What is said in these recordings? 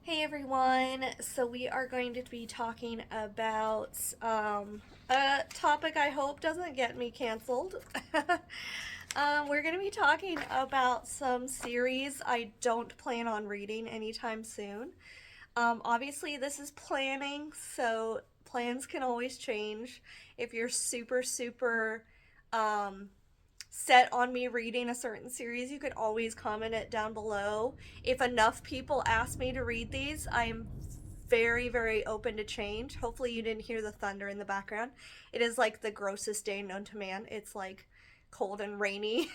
Hey everyone, so we are going to be talking about a topic I hope doesn't get me canceled. We're going to be talking about some series I don't plan on reading anytime soon. Obviously, this is planning, so plans can always change. If you're super um, set on me reading a certain series, you could always comment it down below. If enough people ask me to read these, I'm very open to change. Hopefully, you didn't hear the thunder in the background. It is like the grossest day known to man. It's like cold and rainy.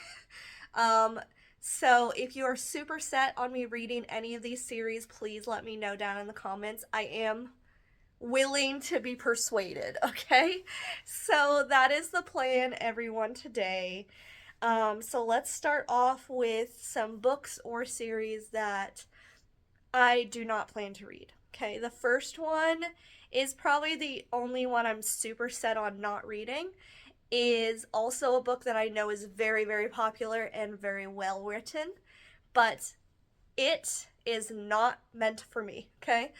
um, so, if you are super set on me reading any of these series, please let me know down in the comments. I am willing to be persuaded, okay? So, that is the plan, everyone, today. So let's start off with some books or series that I do not plan to read. Okay, the first one is probably the only one I'm super set on not reading. Is also a book that I know is very popular and very well written, but it is not meant for me. Okay,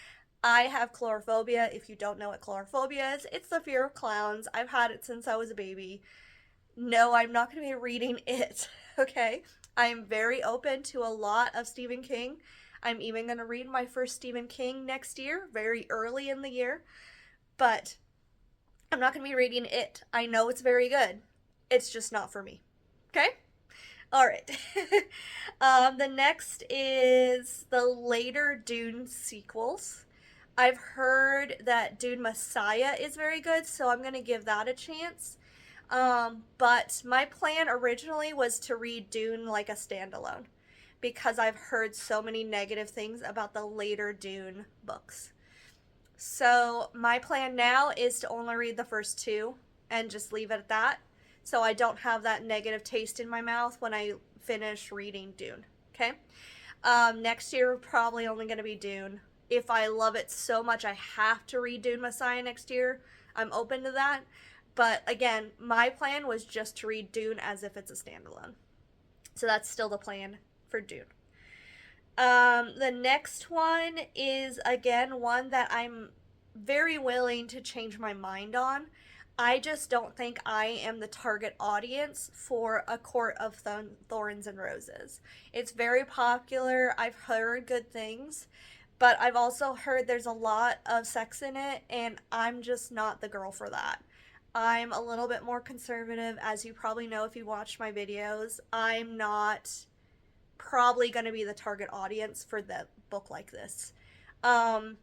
I have chlorophobia. If you don't know what chlorophobia is, it's the fear of clowns. I've had it since I was a baby. No, I'm not going to be reading it, okay? I'm very open to a lot of Stephen King. I'm even going to read my first Stephen King next year, very early in the year, but I'm not going to be reading it. I know it's very good. It's just not for me, okay? All right. The next is the later Dune sequels. I've heard that Dune Messiah is very good, so I'm going to give that a chance. But my plan originally was to read Dune like a standalone because I've heard so many negative things about the later Dune books. So my plan now is to only read the first two and just leave it at that so I don't have that negative taste in my mouth when I finish reading Dune. Okay? Next year, probably only going to be Dune. If I love it so much I have to read Dune Messiah next year, I'm open to that. But again, my plan was just to read Dune as if it's a standalone. So that's still the plan for Dune. The next one is, again, one that I'm very willing to change my mind on. I just don't think I am the target audience for A Court of Thorns and Roses. It's very popular. I've heard good things, but I've also heard there's a lot of sex in it, and I'm just not the girl for that. I'm a little bit more conservative, as you probably know if you watch my videos. I'm not probably going to be the target audience for the book like this. Um,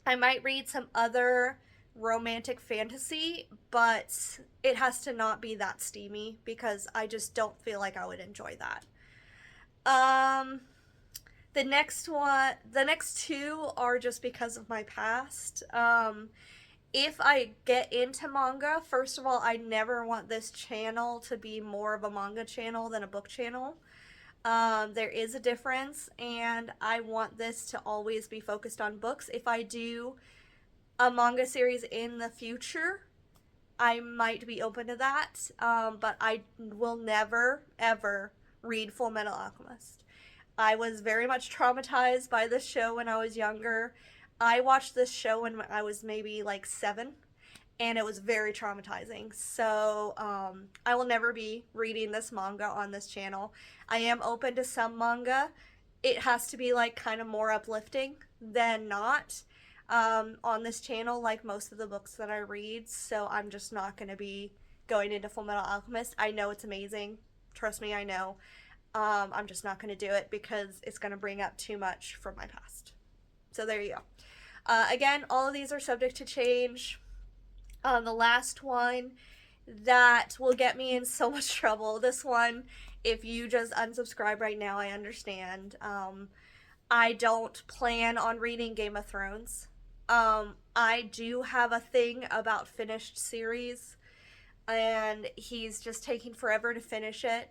I might read some other romantic fantasy, but it has to not be that steamy because I just don't feel like I would enjoy that. Um, the next two are just because of my past. If I get into manga, first of all, I never want this channel to be more of a manga channel than a book channel. There is a difference, and I want this to always be focused on books. If I do a manga series in the future, I might be open to that, but I will never, ever read Full Metal Alchemist. I was very much traumatized by this show when I was younger. I watched this show when I was maybe like 7, and it was very traumatizing. So I will never be reading this manga on this channel. I am open to some manga. It has to be like kind of more uplifting than not on this channel, like most of the books that I read. So I'm just not going to be going into Full Metal Alchemist. I know it's amazing. Trust me, I know. I'm just not going to do it because it's going to bring up too much from my past. So there you go. Again, all of these are subject to change. The last one that will get me in so much trouble. This one, if you just unsubscribe right now, I understand. I don't plan on reading Game of Thrones. I do have a thing about finished series, and he's just taking forever to finish it.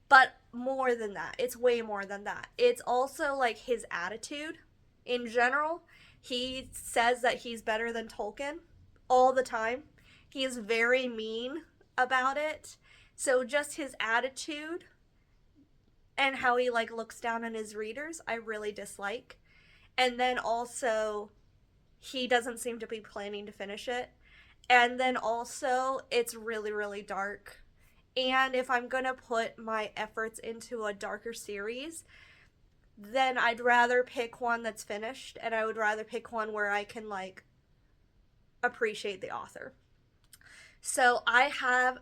But more than that, it's way more than that. It's also like his attitude in general. He says that he's better than Tolkien all the time. He is very mean about it. So just his attitude and how he like looks down on his readers, I really dislike. And then also, he doesn't seem to be planning to finish it. And then also, it's really, really dark. And if I'm going to put my efforts into a darker series, then I'd rather pick one that's finished, and I would rather pick one where I can, like, appreciate the author. So I have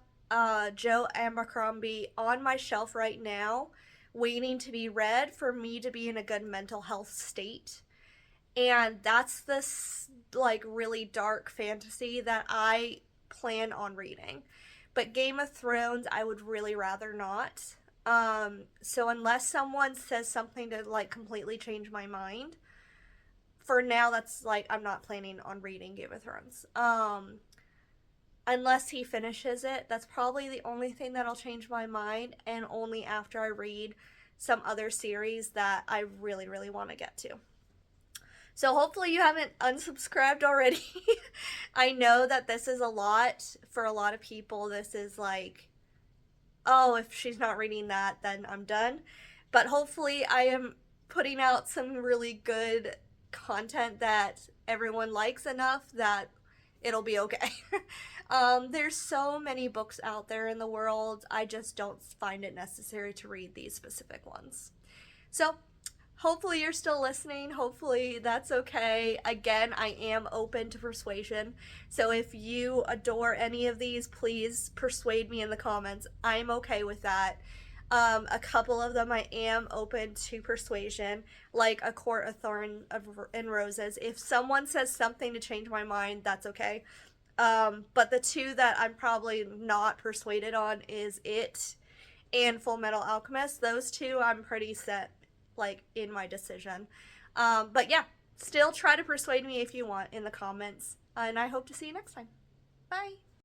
Joe Abercrombie on my shelf right now, waiting to be read for me to be in a good mental health state. And that's this, like, really dark fantasy that I plan on reading. But Game of Thrones, I would really rather not. So unless someone says something to, like, completely change my mind, for now, that's, like, I'm not planning on reading Game of Thrones. Unless he finishes it, that's probably the only thing that'll change my mind, and only after I read some other series that I really, really want to get to. So hopefully you haven't unsubscribed already. I know that this is a lot for a lot of people. This is like, oh, if she's not reading that, then I'm done. But hopefully I am putting out some really good content that everyone likes enough that it'll be okay. There's so many books out there in the world. I just don't find it necessary to read these specific ones. So hopefully you're still listening. Hopefully that's okay. Again, I am open to persuasion. So if you adore any of these, please persuade me in the comments. I'm okay with that. A couple of them I am open to persuasion, like A Court of Thorns and Roses. If someone says something to change my mind, that's okay. But the two that I'm probably not persuaded on is It and Full Metal Alchemist. Those two I'm pretty set, like, in my decision. But yeah, still try to persuade me if you want in the comments. And I hope to see you next time. Bye.